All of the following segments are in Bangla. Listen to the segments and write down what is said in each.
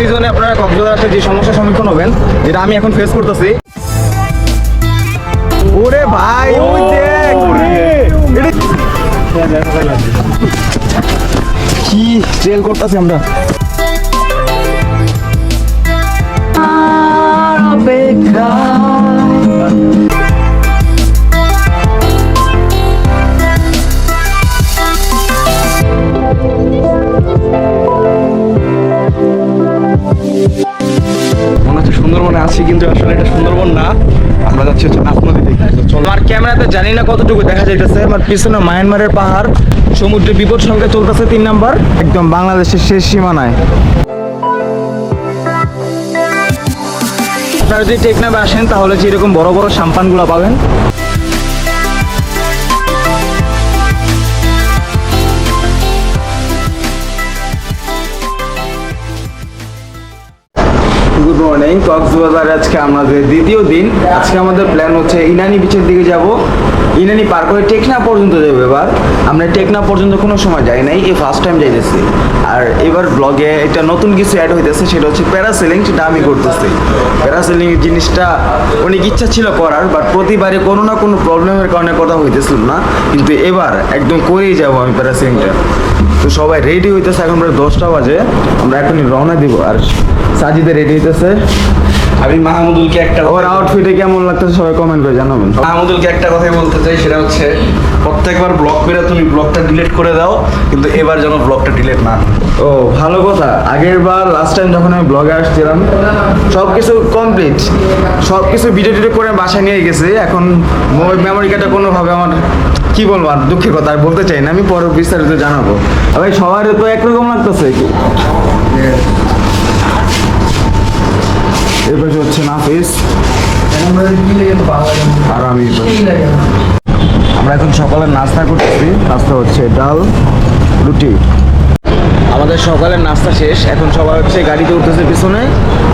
সিজনে আপনারা কক্সবাজার আসলে যে সমস্যার সম্মুখীন হবেন, যেটা আমি এখন ফেস করতেছি। ওরে ভাই ওই দেখ কি ট্রেল করতেছি আমরা। মনে হচ্ছে সুন্দরবনে আছি, কিন্তু আসলে এটা সুন্দরবন না, আমরা যাচ্ছি হচ্ছে নাফ নদী দেখে। চলো, আমার ক্যামেরাতে জানি না কতটুকু দেখা যাইতেছে, আমার পিছনে মায়ানমারের পাহাড়, সমুদ্রে বিপদ সংখ্যা চলতেছে 3 নাম্বার, একদম বাংলাদেশের শেষ সীমানায়। আপনারা যদি টেকনাফে আসেন তাহলে যে এরকম বড় বড় সাম্পানগুলো পাবেন। Good morning. কক্সবাজার আজকে আমাদের দ্বিতীয় দিন। আজকে আমাদের প্ল্যান হচ্ছে ইনানি বিচের দিকে যাব, ইনানি পার করে টেকনাফ পর্যন্ত যাবো। এবার আমরা টেকনাফ পর্যন্ত কোনো সময় যাই নাই, এই ফার্স্ট টাইম যাইতেছি। আর এবার ব্লগে একটা নতুন কিছু অ্যাড হইতেছে, সেটা হচ্ছে প্যারাসেলিং, সেটা আমি করতেছি। প্যারাসেলিং জিনিসটা অনেক ইচ্ছা ছিল করার, বাট প্রতিবারে কোনো না কোনো প্রবলেমের কারণে কথা হইতেছিল না, কিন্তু এবার একদম করেই যাবো আমি প্যারাসেলিংটা। তো সবাই রেডি হইতেছে, এখন প্রায় 10টা বাজে, আমরা এখনই রওনা দিব। আর সাজিদে রেডি হইতেছে। আমি মাহমুদুলকে একটা ওর আউটফিটে কেমন লাগতেছে সবাই কমেন্ট করে জানাবেন। মাহমুদুলকে একটা কথাই বলতে চাই, সেটা হচ্ছে প্রত্যেকবার ব্লগ করে তুমি ব্লগটা ডিলিট করে দাও, কিন্তু এবার যেন ব্লগটা ডিলিট না। ও ভালো কথা। আগের বার লাস্ট টাইম যখন আমি ব্লগে আসছিলাম সব কিছু কমপ্লিট, সব কিছু ভিডিও টিডিও করে বাসায় নিয়ে গেছি। এখন মেমোরি কার্ডটা কোনোভাবে আমার কি বলবো, আর দুঃখের কথা আর বলতে চাই না, আমি পরে বিস্তারিত জানাবো। ভাই সবার তো একরকম লাগতেছে। এরপর হচ্ছে নাফিস আর আমি। আমরা এখন সকালের নাস্তা করতেছি। নাস্তা হচ্ছে ডাল রুটি। আমাদের সকালের নাস্তা শেষ, এখন সবাই হচ্ছে গাড়িতে উঠতেছে পিছনে,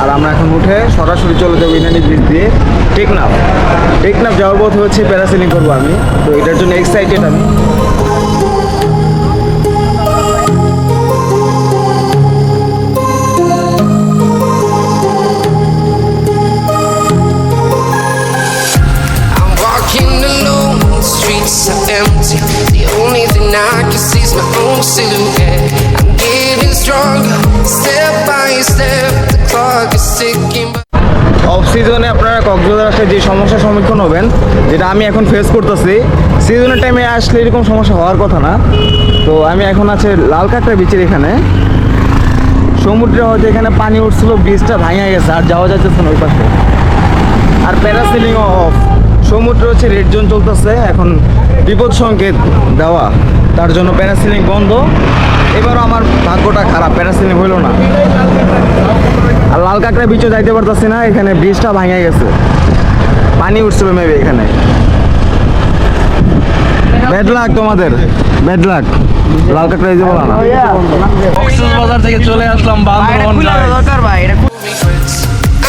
আর আমরা এখন উঠে সরাসরি চলে যাবো ইনানি ব্রিজ দিয়ে টেকনাফ। টেকনাফ যাওয়ার পথে হচ্ছে প্যারাসেলিং করবো আমি, তো এটার জন্য এক্সাইটেড আমি। Are empty. The only thing I can see is my own silhouette. I'm getting stronger, step by step. The clock is ticking. Of সিজনে আপনারা কক্সবাজার আসলে যে সমস্যার সম্মুখীন হবেন, যেটা আমি এখন ফেস করতেছি, সিজনের টাইমে আসলে এরকম সমস্যা হওয়ার কথা না। তো আমি এখন আছে লাল কাঁকড়া বিচের এখানে। সমুদ্রে হয়তো এখানে পানি উঠছিল, ব্রিজটা ভাঙা গেছে, আর যাওয়া যাচ্ছে না ওই পাশে। আর প্যারাসেলিংও অফ। সমুদ্র হচ্ছে রেড জোন চলতেছে, এখন বিপদ সংকেত দেওয়া, তার জন্য প্যারাসেলিং বন্ধ। এবারও আমার ভাগ্যটা খারাপ, প্যারাসেলিং হইলো না। আর লাল কাঁকড়া বিচও যাইতে পারতেছি না, এখানে ব্রিজটা ভাঙা গেছে, পানি উঠছিল মেবি এখানে। ব্যাড লাক তোমাদের, ব্যাড লাক। লাল কাঁকড়া এই যে বলা না। কক্সবাজার থেকে চলে আসলাম Bandarban.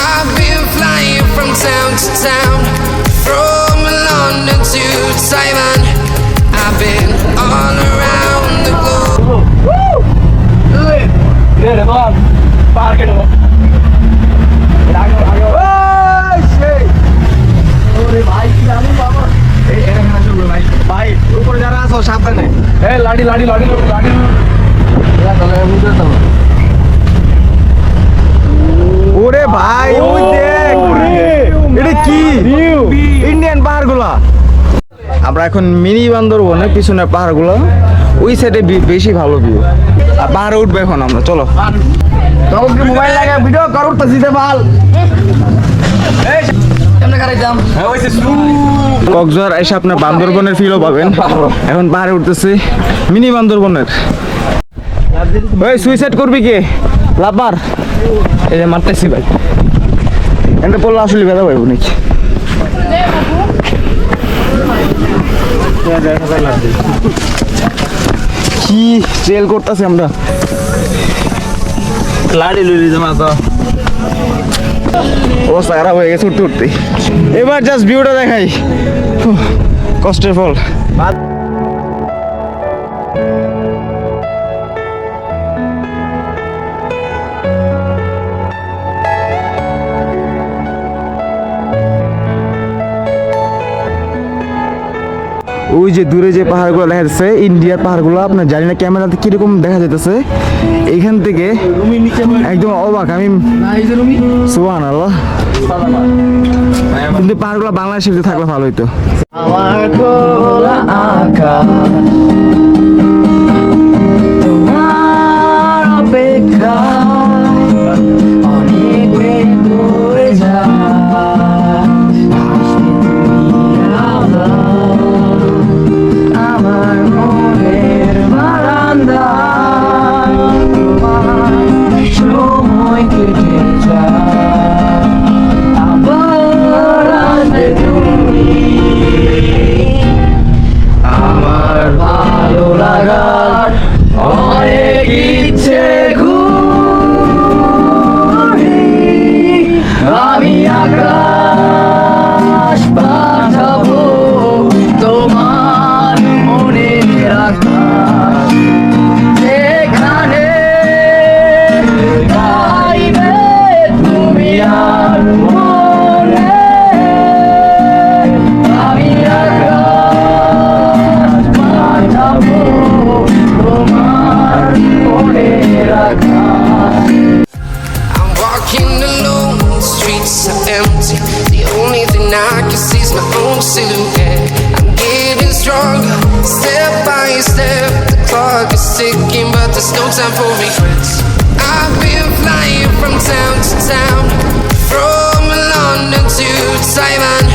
I've been flying from town to town, from London to Taiwan. I've been all around the globe. ভাই উপরে যারা আছো সাবধানে। লাডি লাডি লাডি লাডি। ওরে ভাই ওই দেখ, এটা কি ইন্ডিয়ান পাহাড়গুলা। আমরা এখন মিনি বান্দরবনে, পিছনে পাহাড়গুলো, ওই সাইডে বেশি ভালো ভিউ। আর পাহাড়ে উঠবে এখন আমরা, চলো। মোবাইল লাগে ভিডিও করো তো জিতে ভাল। কক্সবাজার এসে আপনার বান্দরবনের ফিলও পাবেন। এখন পাহাড়ে উঠতেছি মিনি বান্দরবনের। ওই সুইসাইড করবি কে লাপার? এই যে মারতেছি ভাই, এটা পড়লে আসলে বেদা ভাই নাকি। কি ট্রেল করতেছি আমরা। লাড়ি লুলি জমা তো অবস্থা খারাপ হয়ে গেছে উঠতে উঠতে। এবার জাস্ট ভিউটা দেখাই, কষ্টের ফল। ওই যে দূরে যে পাহাড়গুলো দেখা যাচ্ছে ইন্ডিয়ার পাহাড়গুলো, আপনার জানি না ক্যামেরাতে কিরকম দেখা যেতেছে, এইখান থেকে একদম অবাক আমি। সুবহানাল্লাহ, কিন্তু পাহাড়গুলো বাংলাদেশে যদি থাকলে ভালো হইতো। আমার খোলা আকাশ তোমার অপেক্ষায় অনেক বেগ হয়ে যায়। আসবে তুমি আবার আমার মনের বারান্দায়, তোমার সময় কেটে যায়, আবার আসবে তুমি। আমার ভালো লাগার অনেক ইচ্ছে ঘুরি, আমি আকাশ পাঠাবো তোমার মনে আকাশ, যেখানে গাইবে তুমি আর মনে, আমি আকাশ পাঠাবো তোমার মনে আকাশ। I'm walking alone, the streets are empty. The only thing I can see is my own silhouette. I'm getting stronger, step by step. The clock is ticking, but there's no time for regrets. I've been flying from town to town, from London to Taiwan.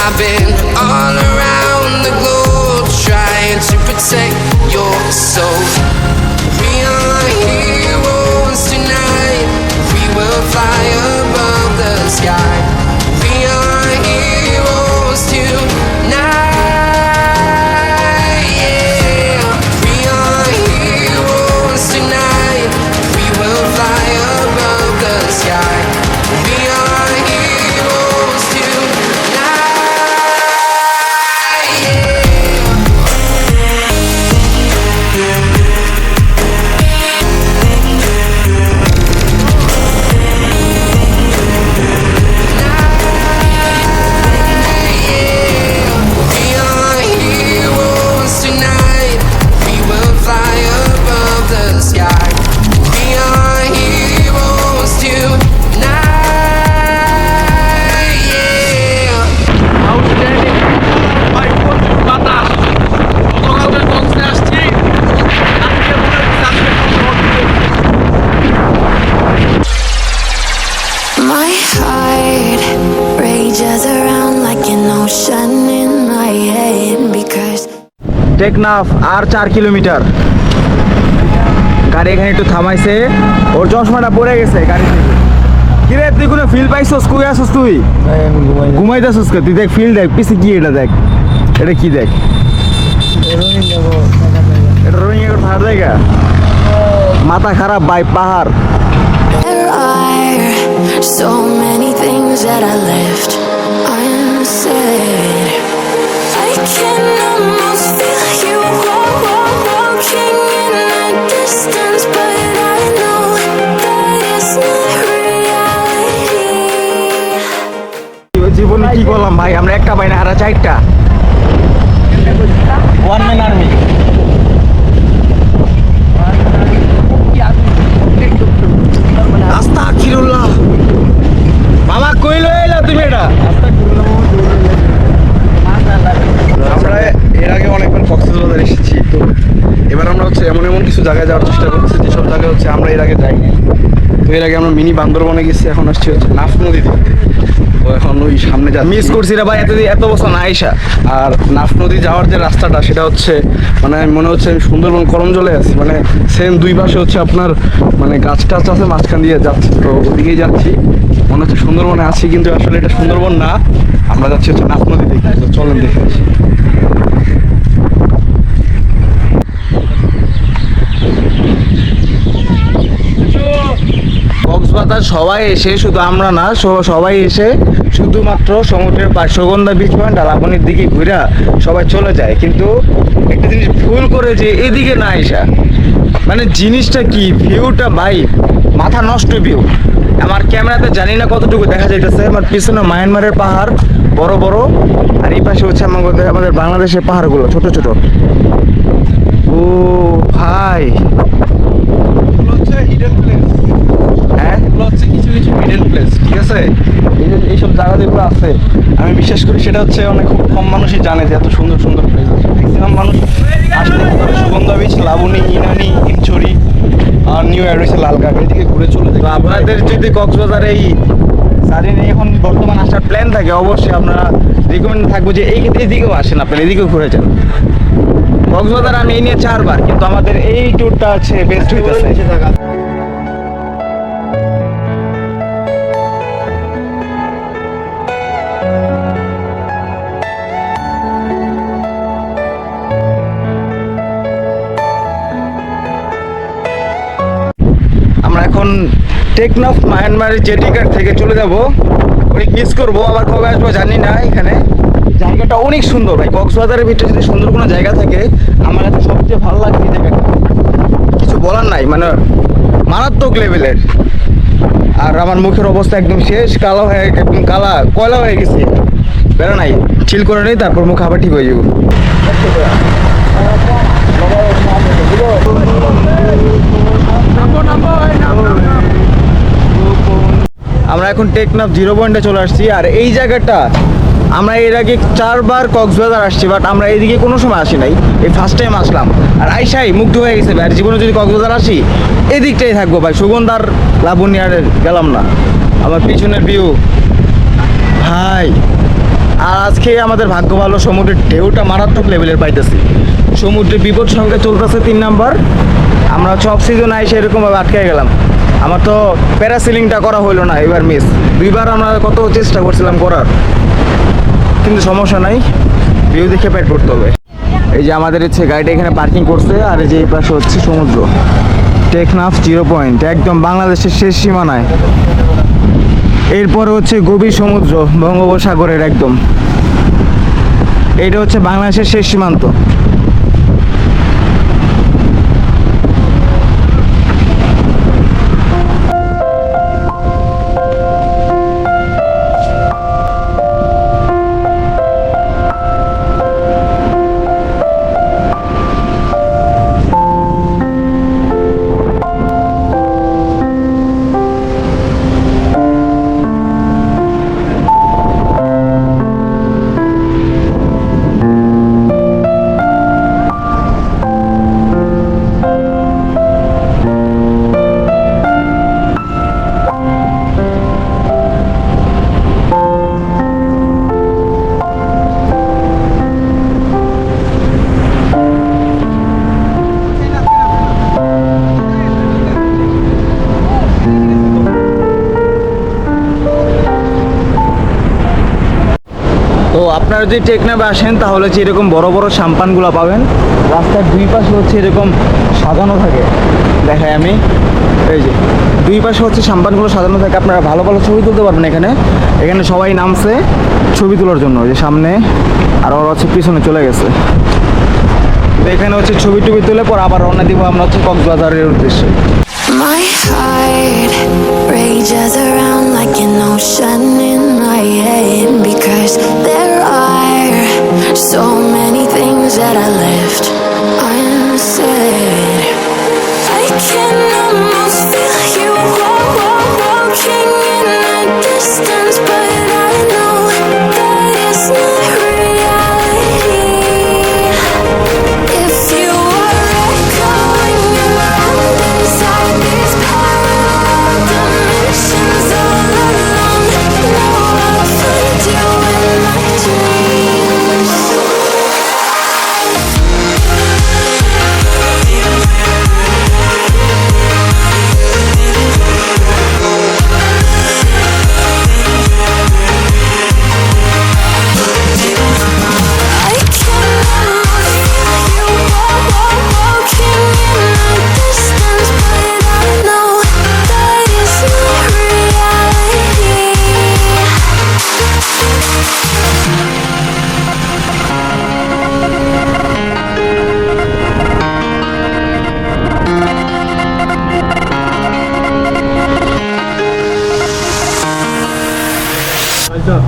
I've been all around the globe, trying to protect your soul. We are heroes tonight. We will fly above the sky. We are heroes tonight. Yeah. We are heroes tonight. We will fly above the sky. We are heroes tonight. Yeah. We are heroes tonight. We will fly above the sky. We are heroes tonight. Yeah. My heart rages around like an ocean in my head because Teknaf আর 4 কিলোমিটার। গাড়ি এখানে একটু থামাইছে, ওর চশমাটা পড়ে গেছে গাড়ি থেকে। কিরে তুই কোনো ফিল পাইছস? কই আসছ তুই? ঘুমাইতেছস কে? তুই দেখ ফিল দেখ, পিছে কি এটা দেখ, এটা কি দেখ, এটা রোহিঙ্গা করে থাকার জায়গা। মাথা খারাপ ভাই, পাহাড়। there are so many things that I left unsaid. I can almost feel you walking in the distance, but I know that it's not reality. জীবনে কি করলাম ভাই, আমরা একটা পাই না, হারা 4টা। One man army. আস্তাগফিরুল্লাহ। মামা কই লইলা তুমি এটা? আমরা এর আগে অনেকবার কক্সবাজার এসেছি, তো এবার আমরা হচ্ছে এমন এমন কিছু জায়গায় যাওয়ার চেষ্টা করছি যেসব জায়গায় হচ্ছে আমরা এর আগে যাইনি। তো এর আগে আমরা মিনি বান্দরবনে গেছি, এখন আসছি হচ্ছে নাফ নদী দেখতে। তো এখন ওই সামনে যা মিস করছি রে ভাই, এত বছর না আইসা। আর নাফ নদী যাওয়ার যে রাস্তাটা সেটা হচ্ছে মানে আমি মনে হচ্ছে আমি সুন্দরবন করমজলে আছি, মানে সেম দুই পাশে হচ্ছে আপনার মানে গাছ টাছ আছে, মাঝখান দিয়ে যাচ্ছি, তো ওদিকেই যাচ্ছি মনে হচ্ছে সুন্দরবনে আছি, কিন্তু আসলে এটা সুন্দরবন না, আমরা যাচ্ছি হচ্ছে নাফ নদী দেখতে। তো চলেন দেখে আসি। কক্সবাজার সবাই এসে, শুধু আমরা না, সবাই এসে শুধুমাত্র সমুদ্রের পার্শ্বগন্ধা বিচ পয়েন্ট আর লাবণীর দিকে ঘুরে সবাই চলে যায়, কিন্তু একটা জিনিস ভুল করে যে এদিকে না আসা। মানে জিনিসটা কি, ভিউটা ভাই মাথা নষ্ট ভিউ। আমার ক্যামেরাতে জানি না কতটুকু দেখা যাইতেছে, আমার পিছনে মায়ানমারের পাহাড় বড় বড়, আর এই পাশে হচ্ছে আমাদের বাংলাদেশের পাহাড়গুলো ছোট ছোট। ও ভাই, এগুলো হচ্ছে হিডেন প্লেস। হ্যাঁ এগুলো হচ্ছে কিছু কিছু হিডেন প্লেস, ঠিক আছে? এই যে এইসব জায়গা যেগুলো আছে, আমি বিশ্বাস করি সেটা হচ্ছে অনেক খুব কম মানুষই জানে যে এত সুন্দর সুন্দর প্লেস আছে। ম্যাক্সিমাম মানুষ আসলে কি করে সুগন্ধা বিচ, লাবণী, ইনানি, হিমছড়ি আর নিউ এয়ারওয়েসে লালকাক এদিকে ঘুরে চলে যায়। তো আপনাদের যদি কক্সবাজার এই সারিনে এখন বর্তমান আসার প্ল্যান থাকে, অবশ্যই আপনারা রিকমেন্ড থাকবো যে এইদিকেও আসেন, আপনারা এদিকেও ঘুরে যান। কক্সবাজার আমি এই নিয়ে 4 বার, কিন্তু আমাদের এই ট্যুরটা আছে বেস্ট হইতেছে। আমরা এখন টেকনাফ মায়ানমারের জেটিঘাট থেকে চলে যাব, অনেক মিস করবো, আবার কবে আসবো জানি না। এখানে জায়গাটা অনেক সুন্দর ভাই, কক্সবাজারের ভিতরে যদি সুন্দর কোনো জায়গা থাকে আমার কাছে সবচেয়ে ভালো লাগে এই জায়গাটা, কিছু বলার নাই, মানে মারাত্মক লেভেলের। আর আমার মুখের অবস্থা একদম শেষ, কালো হয়ে একদম কালা কয়লা হয়ে গেছে, বেরো নাই, চিল করে নেই, তারপর মুখ আবার ঠিক হয়ে যাবো। আমরা এখন টেকনাফ 0 পয়েন্টে চলে আসছি। আর এই জায়গাটা আমরা এর আগে 4 বার কক্সবাজার আসছি, বাট আমরা এইদিকে কোনো সময় আসি নাই, এই ফার্স্ট টাইম আসলাম। আর আইসাই মুগ্ধ হয়ে গেছে ভাই, আর জীবনে যদি কক্সবাজার আসি এদিকটাই থাকবো ভাই, সুগন্ধার লাবণী আর গেলাম না। আমার পিছনের ভিউ ভাই, আর আজকে আমাদের ভাগ্য ভালো, সমুদ্রের ঢেউটা মারাত্মক লেভেলের পাইতেছি, সমুদ্রের বিপদ সংখ্যা চলতেছে 3 নাম্বার। আমরা সব সিজন আইসে এরকমভাবে আটকে গেলাম। আমার তো প্যারাসিলিংটা করা হলো না, এবার মিস। 2 বার আমরা কত চেষ্টা করছিলাম করার, কিন্তু সমস্যা নাই, ভিউ দেখে পেট করতে হবে। এই যে আমাদের হচ্ছে গাড়িটা এখানে পার্কিং করছে, আর এই যে এই পাশে হচ্ছে সমুদ্র, টেকনাফ 0 পয়েন্ট, একদম বাংলাদেশের শেষ সীমানায়। এরপরে হচ্ছে গভীর সমুদ্র, বঙ্গোপসাগরের একদম, এইটা হচ্ছে বাংলাদেশের শেষ সীমান্ত। তো আপনারা যদি টেকনাফে আসেন তাহলে হচ্ছে এরকম বড় বড় সাম্পানগুলো পাবেন, রাস্তার 2 পাশে হচ্ছে এরকম সাজানো থাকে, দেখাই আমি, এই যে 2 পাশে হচ্ছে সাম্পানগুলো সাজানো থাকে, আপনারা ভালো ভালো ছবি তুলতে পারবেন এখানে। এখানে সবাই নামছে ছবি তোলার জন্য, যে সামনে, আর ওরা হচ্ছে পিছনে চলে গেছে। তো এখানে হচ্ছে ছবি টবি তুলে পর আবার রওনা দিব আমরা হচ্ছে কক্সবাজারের উদ্দেশ্যে। My heart rages around like an ocean in my head, because there are so many things that I left unsaid. I can almost feel you walking in the distance, but I know that it's not reality. If you are echoing around inside these paralyzed ভাইজান